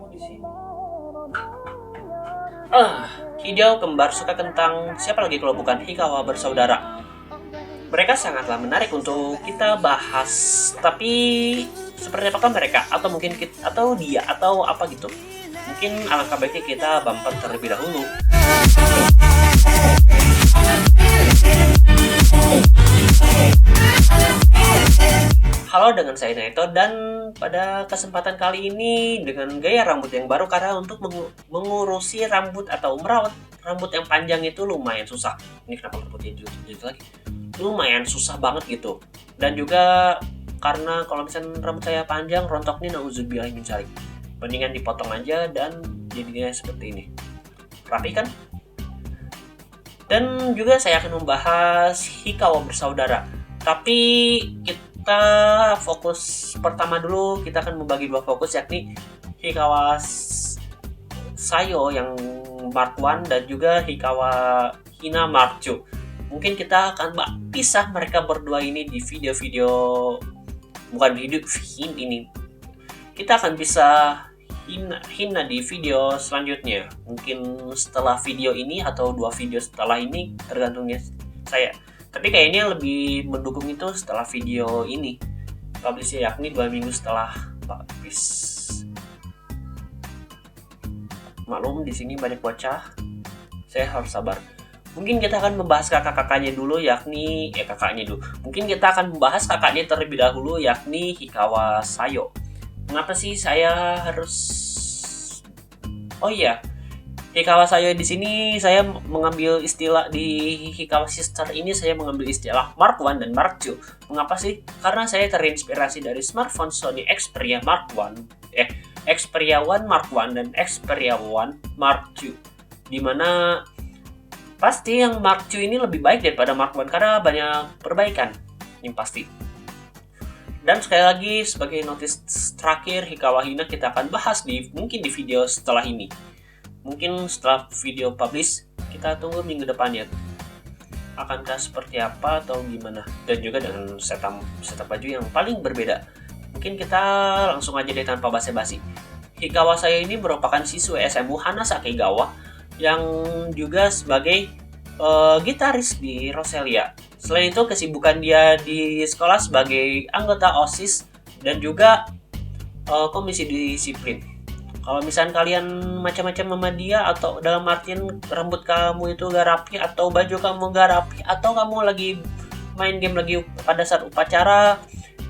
di sini. Hideo kembar suka kentang, siapa lagi kalau bukan Hikawa bersaudara. Mereka sangatlah menarik untuk kita bahas, tapi seperti apakah mereka atau mungkin kita, atau dia atau apa gitu. Mungkin alangkah baiknya kita bumper terlebih dahulu. Halo, dengan saya Naito, dan pada kesempatan kali ini dengan gaya rambut yang baru, karena untuk mengurusi rambut atau merawat rambut yang panjang itu lumayan susah. Ini kenapa rambutnya jujur lagi? Lumayan susah banget gitu. Dan juga karena kalau misalnya rambut saya panjang, rontoknya nauzubillah min dzalik. Mendingan dipotong aja dan jadinya seperti ini. Rapi kan? Dan juga saya akan membahas Hikawa bersaudara. Tapi kita fokus pertama dulu, kita akan membagi dua fokus, yakni Hikawa Sayo yang Mark 1 dan juga Hikawa Hina Mark 2. Mungkin kita akan pisah mereka berdua ini di video-video, bukan video ini. Kita akan pisah Hina di video selanjutnya. Mungkin setelah video ini atau 2 video setelah ini, tergantungnya saya. Tapi kayaknya lebih mendukung itu setelah video ini publishnya, yakni 2 minggu setelah publish. Maklum di sini banyak bocah, saya harus sabar. Mungkin kita akan membahas kakak-kakaknya dulu, yakni kakaknya dulu. Mungkin kita akan membahas kakaknya terlebih dahulu, yakni Hikawa Sayo. Mengapa sih saya harus? Oh iya, Hikawa Sayo di sini saya mengambil istilah di Hikawa Sister ini, saya mengambil istilah Mark 1 dan Mark 2. Mengapa sih? Karena saya terinspirasi dari smartphone Sony Xperia Mark 1, Xperia 1 Mark 1 dan Xperia 1 Mark 2. Dimana pasti yang Mark 2 ini lebih baik daripada Mark 1 karena banyak perbaikan yang pasti. Dan sekali lagi sebagai notice terakhir, Hikawa Hina kita akan bahas mungkin di video setelah ini. Mungkin setelah video publish, kita tunggu minggu depannya. Akankah seperti apa atau gimana? Dan juga dengan setup baju yang paling berbeda. Mungkin kita langsung aja deh tanpa basa-basi. Hikawa Sayo ini merupakan siswa SMU Hana Sakegawa yang juga sebagai gitaris di Roselia. Selain itu, kesibukan dia di sekolah sebagai anggota OSIS dan juga komisi disiplin. Kalau misalnya kalian macam-macam sama dia, atau dalam artian rambut kamu itu gak rapi, atau baju kamu gak rapi, atau kamu lagi main game lagi pada saat upacara,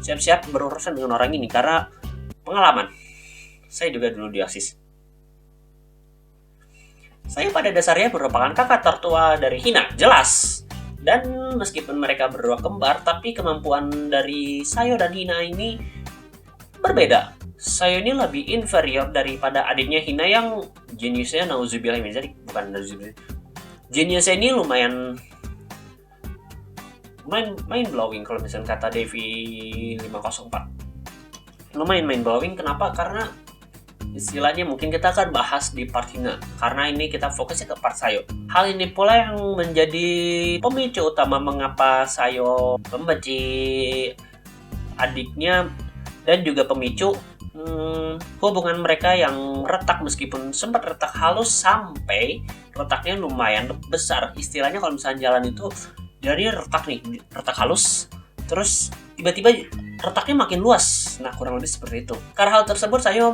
siap-siap berurusan dengan orang ini, karena pengalaman. Saya juga dulu di OSIS. Saya pada dasarnya merupakan kakak tertua dari Hina, jelas. Dan meskipun mereka berdua kembar, tapi kemampuan dari Sayo dan Hina ini berbeda. Sayo ini lebih inferior daripada adiknya Hina yang jeniusnya nauzubillah min dzalik, bukan nauzubillah. Jeniusnya ini lumayan mind blowing kalau misalnya kata Devi 504. Lumayan mind blowing, kenapa? Karena istilahnya mungkin kita akan bahas di part Hina, karena ini kita fokusnya ke part Sayo. Hal ini pula yang menjadi pemicu utama mengapa Sayo membenci adiknya, dan juga pemicu hubungan mereka yang retak, meskipun sempat retak halus sampai retaknya lumayan besar. Istilahnya kalau misalnya jalan itu jadi retak halus, terus tiba-tiba retaknya makin luas. Nah, kurang lebih seperti itu. Karena hal tersebut, saya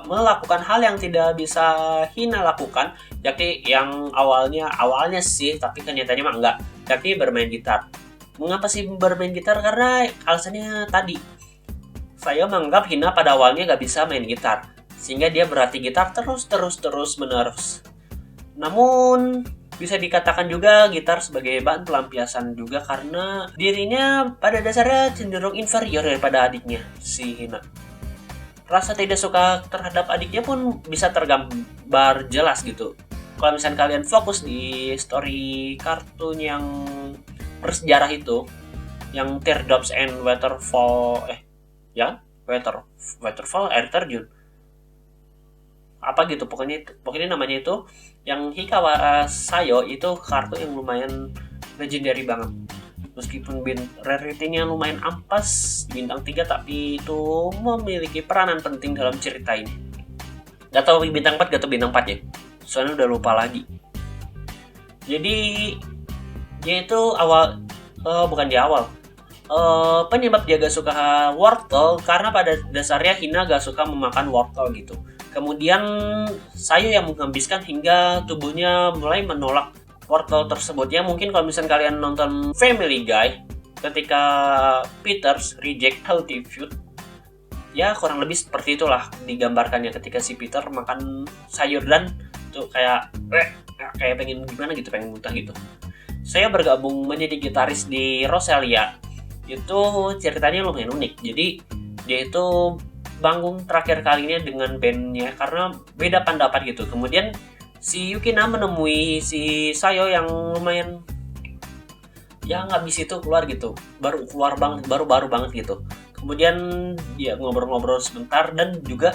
melakukan hal yang tidak bisa Hina lakukan, yakni yang awalnya sih, tapi kenyataannya mah enggak, yakni bermain gitar. Mengapa sih bermain gitar? Karena alasannya tadi, saya menganggap Hina pada awalnya gak bisa main gitar, sehingga dia berlatih gitar terus menerus. Namun bisa dikatakan juga gitar sebagai bahan pelampiasan juga, karena dirinya pada dasarnya cenderung inferior daripada adiknya, si Hina. Rasa tidak suka terhadap adiknya pun bisa tergambar jelas gitu. Kalau misalnya kalian fokus di story kartun yang bersejarah itu, yang Teardrops and Waterfall, Waterfall Air Terjun, apa gitu, pokoknya namanya itu, yang Hikawa Sayo itu kartu yang lumayan legendary banget. Meskipun ratingnya lumayan ampas, bintang 3, tapi itu memiliki peranan penting dalam cerita ini. Gak tau bintang 4 gak tau bintang 4 ya, soalnya udah lupa lagi. Jadi dia itu bukan di awal, penyebab dia gak suka wortel karena pada dasarnya Hina gak suka memakan wortel gitu. Kemudian Sayo yang menghabiskan hingga tubuhnya mulai menolak wortel tersebut. Ya mungkin kalau misalnya kalian nonton Family Guy, ketika Peters reject healthy food, ya kurang lebih seperti itulah digambarkannya ketika si Peter makan sayur dan tuh kayak pengen gimana gitu, pengen muntah gitu. Saya bergabung menjadi gitaris di Rosalia. Itu ceritanya lumayan unik. Jadi dia itu manggung terakhir kalinya dengan bandnya karena beda pendapat gitu. Kemudian si Yukina menemui si Sayo yang lumayan ya nggak bisa itu keluar gitu, baru banget gitu. Kemudian dia ngobrol-ngobrol sebentar dan juga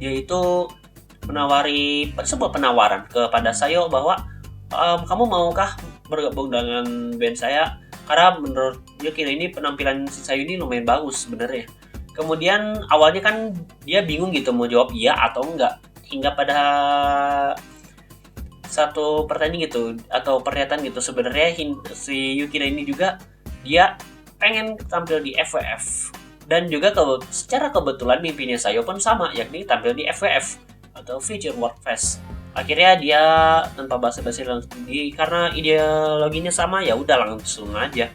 dia itu menawari sebuah penawaran kepada Sayo bahwa kamu maukah bergabung dengan band saya, karena menurut Yukina ini penampilan si Sayo ini lumayan bagus sebenarnya. Kemudian awalnya kan dia bingung gitu mau jawab iya atau enggak, hingga pada satu pertandingan gitu atau pernyataan gitu, sebenarnya si Yukina ini juga dia pengen tampil di FWF, dan juga secara kebetulan mimpinya Sayo pun sama, yakni tampil di FWF atau Future World Fest. Akhirnya dia tanpa basa-basi langsung karena ideologinya sama, ya udah langsung aja.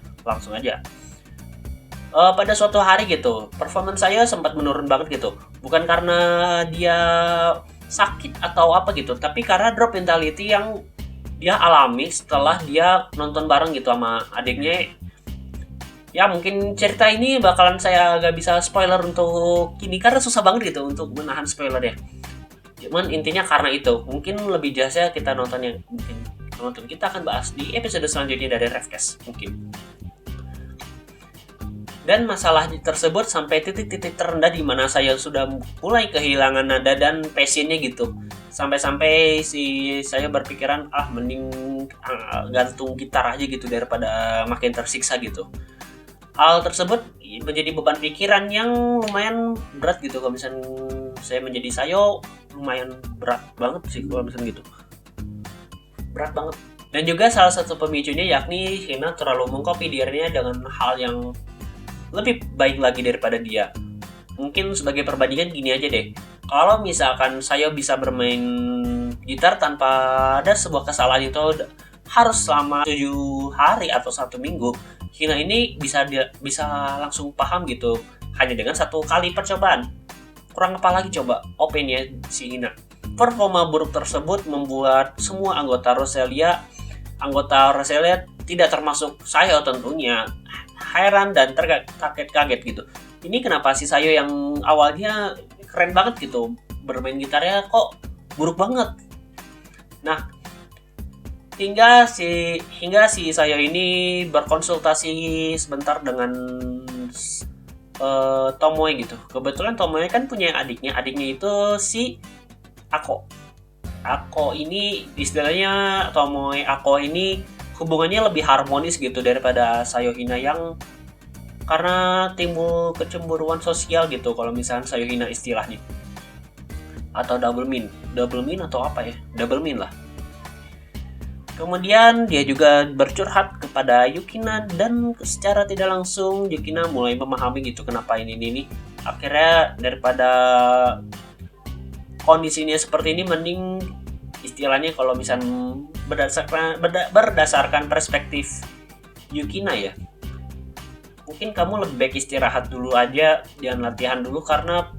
Pada suatu hari gitu, performance saya sempat menurun banget gitu. Bukan karena dia sakit atau apa gitu, tapi karena drop mentality yang dia alami setelah dia nonton bareng gitu sama adiknya. Ya mungkin cerita ini bakalan saya gak bisa spoiler untuk ini karena susah banget gitu untuk menahan spoiler ya. Cuman intinya karena itu, mungkin lebih jelasnya kita nontonnya, mungkin nonton kita akan bahas di episode selanjutnya dari Refcast mungkin. Dan masalah tersebut sampai titik-titik terendah di mana saya sudah mulai kehilangan nada dan passionnya gitu. Sampai-sampai saya berpikiran mending gantung gitar aja gitu daripada makin tersiksa gitu. Hal tersebut menjadi beban pikiran yang lumayan berat gitu. Kalau misalnya saya menjadi Sayo, lumayan berat banget sih kalau misalnya gitu. Berat banget. Dan juga salah satu pemicunya yakni Hina terlalu mengcopy dirinya dengan hal yang lebih baik lagi daripada dia. Mungkin sebagai perbandingan gini aja deh. Kalau misalkan saya bisa bermain gitar tanpa ada sebuah kesalahan itu harus selama 7 hari atau 1 minggu, Hina ini bisa langsung paham gitu hanya dengan 1 kali percobaan. Kurang apa lagi coba opennya si Hina. Performa buruk tersebut membuat semua anggota Rosalia tidak termasuk saya tentunya heran dan kaget gitu. Ini kenapa si Sayo yang awalnya keren banget gitu bermain gitarnya kok buruk banget. Nah, hingga si Sayo ini berkonsultasi sebentar dengan Tomoe gitu. Kebetulan Tomoe kan punya adiknya itu si Ako ini istilahnya Tomoe Ako ini hubungannya lebih harmonis gitu daripada Sayo Hina yang karena timbul kecemburuan sosial gitu kalau misalnya Sayo Hina istilahnya, atau double mean atau apa ya, double mean lah. Kemudian dia juga bercurhat kepada Yukina dan secara tidak langsung Yukina mulai memahami gitu kenapa ini. Akhirnya daripada kondisinya seperti ini, mending istilahnya kalau misalnya berdasarkan perspektif Yukina ya, mungkin kamu lebih baik istirahat dulu aja, jangan latihan dulu karena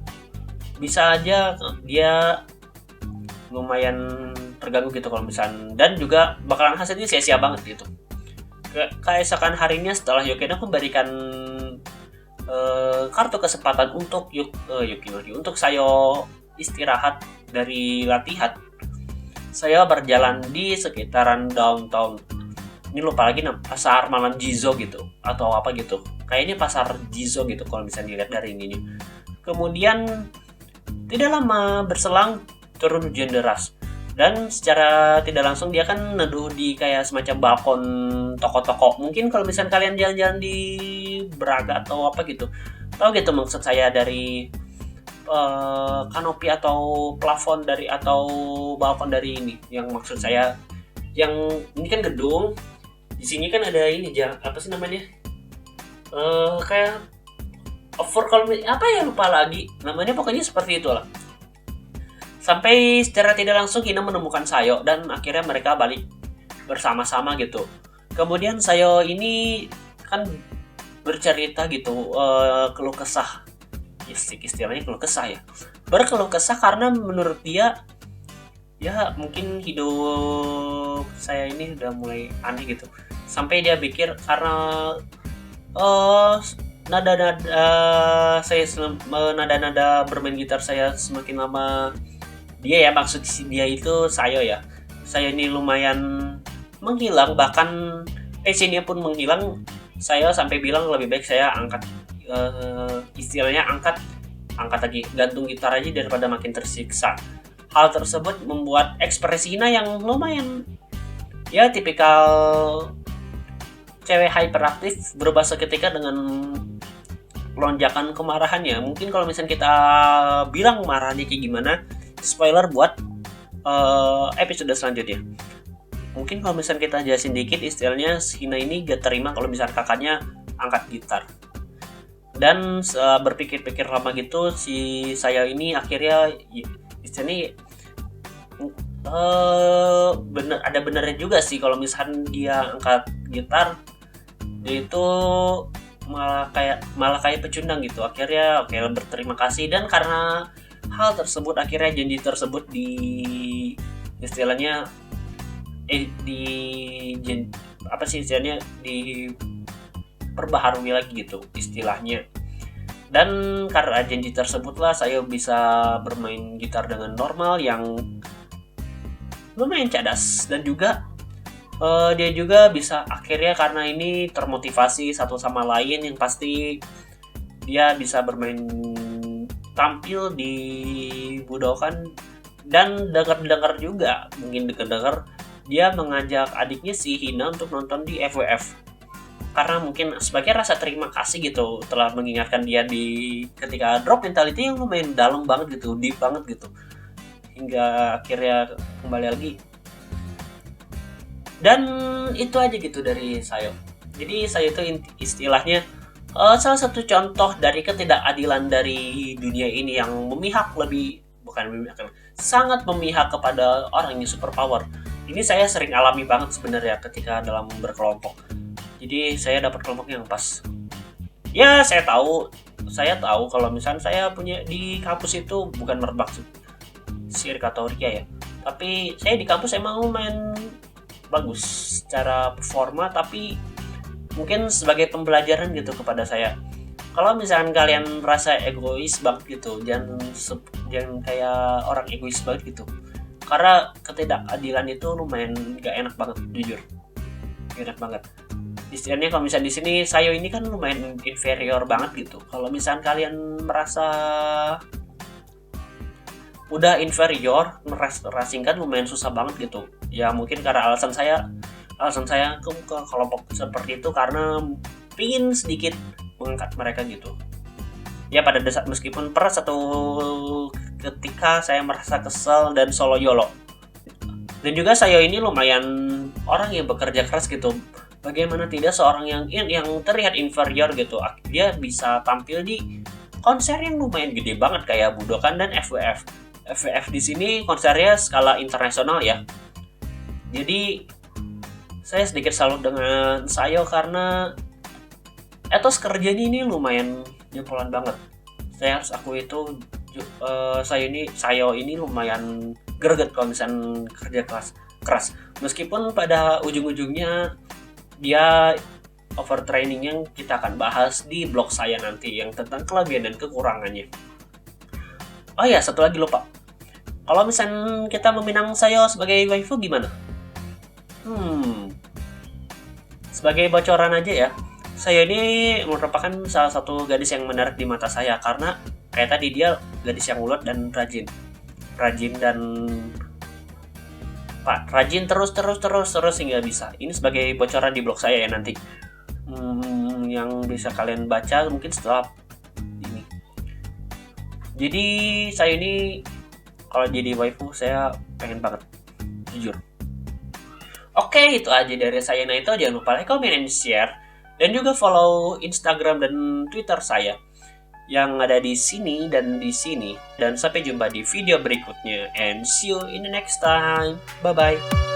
bisa aja dia lumayan terganggu gitu kalau misalnya, dan juga bakalan hasilnya sia-sia banget gitu. Keesokan harinya setelah Yukina memberikan kartu kesempatan untuk untuk Sayo istirahat dari latihan, saya berjalan di sekitaran downtown. Ini lupa lagi pasar malam Jizo gitu atau apa gitu. Kayaknya pasar Jizo gitu kalau misalnya dilihat dari ini. Kemudian tidak lama berselang turun hujan deras. Dan secara tidak langsung dia kan neduh di kayak semacam balkon toko-toko. Mungkin kalau misalnya kalian jalan-jalan di Braga atau apa gitu, tahu gitu maksud saya dari kanopi atau plafon dari atau balkon dari ini. Yang maksud saya, yang ini kan gedung, di sini kan ada ini apa sih namanya? Kayak over, kalau apa ya, lupa lagi namanya, pokoknya seperti itulah. Sampai secara tidak langsung Hina menemukan Sayo dan akhirnya mereka balik bersama-sama gitu. Kemudian Sayo ini kan bercerita gitu, keluh kesah, istilahnya keluh kesah ya, berkeluh kesah karena menurut dia ya mungkin hidup saya ini udah mulai aneh gitu. Sampai dia pikir karena nada-nada saya nada-nada bermain gitar saya semakin lama, dia ya, maksud dia itu Sayo ya, saya ini lumayan menghilang, bahkan passionnya pun menghilang. Saya sampai bilang lebih baik saya angkat, istilahnya angkat lagi, gantung gitar aja daripada makin tersiksa. Hal tersebut membuat ekspresi Hina yang lumayan ya tipikal cewek hyperaktif berubah seketika dengan lonjakan kemarahannya. Mungkin kalau misalnya kita bilang marahnya kayak gimana, spoiler buat episode selanjutnya. Mungkin kalau misalnya kita jelasin dikit, istilahnya Hina ini gak terima kalau misalnya kakaknya angkat gitar. Dan berpikir-pikir lama gitu, si saya ini akhirnya istilahnya ada benernya juga sih kalau misalnya dia angkat gitar, dia itu malah kayak pecundang gitu. Akhirnya oke, berterima kasih, dan karena hal tersebut akhirnya janji tersebut istilahnya diperbaharui lagi gitu istilahnya. Dan karena janji tersebutlah saya bisa bermain gitar dengan normal, yang lumayan cadas. Dan juga dia juga bisa akhirnya, karena ini termotivasi satu sama lain, yang pasti dia bisa bermain, tampil di Budokan. Dan dengar juga, mungkin dengar dia mengajak adiknya si Hina untuk nonton di FWF, karena mungkin sebagai rasa terima kasih gitu, telah mengingatkan dia ketika drop mentality yang lumayan dalam banget gitu, deep banget gitu, hingga akhirnya kembali lagi. Dan itu aja gitu dari Sayo. Jadi Sayo itu istilahnya salah satu contoh dari ketidakadilan dari dunia ini, yang sangat memihak kepada orang yang superpower. Ini saya sering alami banget sebenarnya ketika dalam berkelompok. Jadi saya dapat kelompok yang pas. Ya, saya tahu kalau misalnya saya punya di kampus itu bukan bermaksud sirik atau ria ya. Tapi saya di kampus emang lumayan bagus secara performa, tapi mungkin sebagai pembelajaran gitu kepada saya. Kalau misalkan kalian merasa egois banget gitu, jangan kayak orang egois banget gitu. Karena ketidakadilan itu lumayan gak enak banget, jujur. Gak enak banget. Istilahnya kalau misalnya di sini Sayo ini kan lumayan inferior banget gitu. Kalau misalnya kalian merasa udah inferior, merasingkan lumayan susah banget gitu. Ya mungkin karena alasan saya ke kelompok seperti itu karena pingin sedikit mengangkat mereka gitu. Ya pada dasar, meskipun pernah satu ketika saya merasa kesel dan solo yolo. Dan juga saya ini lumayan orang yang bekerja keras gitu. Bagaimana tidak seorang yang terlihat inferior gitu, dia bisa tampil di konser yang lumayan gede banget kayak Budokan dan FWF. FWF di sini konsernya skala internasional ya. Jadi saya sedikit salut dengan Sayo karena etos kerjanya ini lumayan jempolan banget. Saya harus akui itu, Sayo ini lumayan greget kalau misalnya kerja keras. Meskipun pada ujung-ujungnya dia overtraining, yang kita akan bahas di blog saya nanti yang tentang kelebihan dan kekurangannya. Oh ya, satu lagi lupa. Kalau misalnya kita meminang Sayo sebagai waifu gimana? Sebagai bocoran aja ya, saya ini merupakan salah satu gadis yang menarik di mata saya karena kayak tadi, dia gadis yang ulet dan rajin terus hingga bisa. Ini sebagai bocoran di blog saya ya nanti, yang bisa kalian baca mungkin setelah ini. Jadi saya ini kalau jadi waifu saya pengen banget, jujur. Oke, itu aja dari saya. Nah, itu jangan lupa like, comment, and share. Dan juga follow Instagram dan Twitter saya yang ada di sini dan di sini. Dan sampai jumpa di video berikutnya. And see you in the next time. Bye-bye.